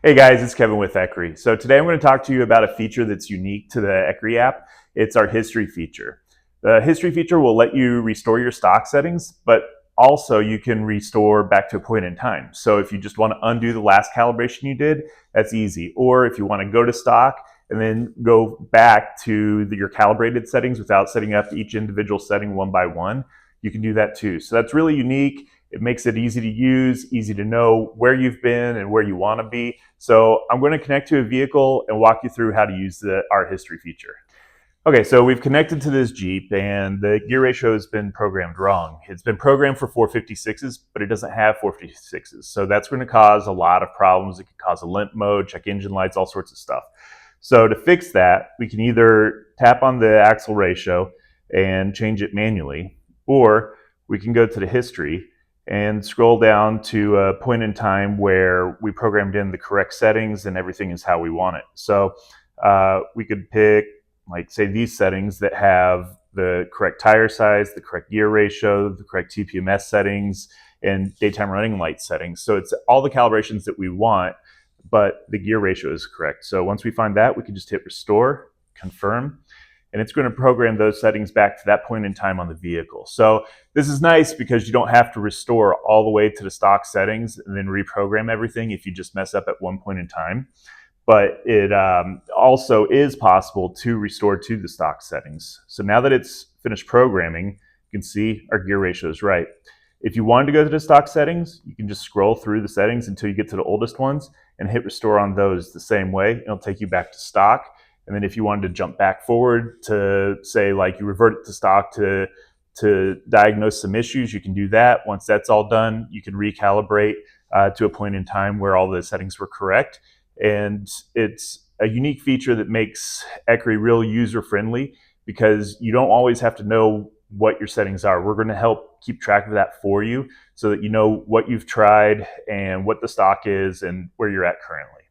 Hey guys, it's Kevin with ECRI. So today I'm going to talk to you about a feature that's unique to the ECRI app. It's our history feature. The history feature will let you restore your stock settings, but also you can restore back to a point in time. So if you just want to undo the last calibration you did, that's easy. Or if you want to go to stock and then go back to your calibrated settings without setting up each individual setting one by one, you can do that too. So that's really unique. It makes it easy to use, easy to know where you've been and where you want to be. So I'm going to connect to a vehicle and walk you through how to use our history feature. Okay, so we've connected to this Jeep and the gear ratio has been programmed wrong. It's been programmed for 456s, but it doesn't have 456s. So that's going to cause a lot of problems. It could cause a limp mode, check engine lights, all sorts of stuff. So to fix that, we can either tap on the axle ratio and change it manually, or we can go to the history and scroll down to a point in time where we programmed in the correct settings and everything is how we want it. So we could pick, like, say, these settings that have the correct tire size, the correct gear ratio, the correct TPMS settings, and daytime running light settings. So it's all the calibrations that we want, but the gear ratio is correct. So once we find that, we can just hit restore, confirm, and it's going to program those settings back to that point in time on the vehicle. So this is nice because you don't have to restore all the way to the stock settings and then reprogram everything if you just mess up at one point in time. But it also is possible to restore to the stock settings. So now that it's finished programming, you can see our gear ratio is right. If you wanted to go to the stock settings, you can just scroll through the settings until you get to the oldest ones and hit restore on those the same way. It'll take you back to stock. And then if you wanted to jump back forward to, say, like, you revert it to stock to diagnose some issues, you can do that. Once that's all done, you can recalibrate to a point in time where all the settings were correct. And it's a unique feature that makes ECRI real user-friendly because you don't always have to know what your settings are. We're going to help keep track of that for you so that you know what you've tried and what the stock is and where you're at currently.